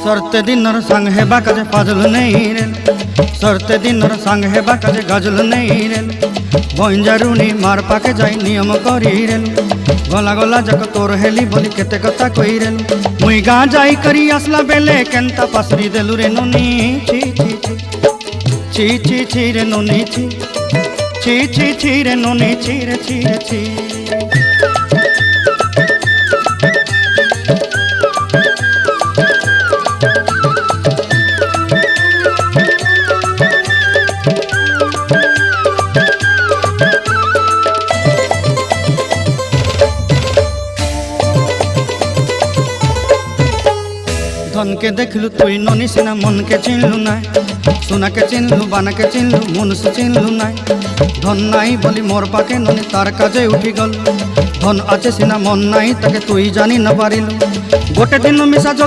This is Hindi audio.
सरते दिनर संग हेबा काजे फाजल नहीं रे सरते दिनर संग हेबा काजे गजल नहीं रे बंजारुनी मार पाके जाई नियम करी रे गला गला जक तोर हेली बोली केते कथा कई रे मुई गा जाई करी आसला बेले केंता पासरी देलु रे नोनी छी छी छी छी छी रे नोनी छी छी छी छी रे नोनी छी रे छी रे छी धन के देखलु तुई नोनी सिना मन के चिन्हलु ना सोना के चिन्हलु बाना के चिन्हलु मन से चिन्हलु ना धन नाई बोली मोर पाके नोनी तार काजे उठी गल धन आचे सिना मन नाई ताके तुई जानी न पारिलु गोटे दिन मिसा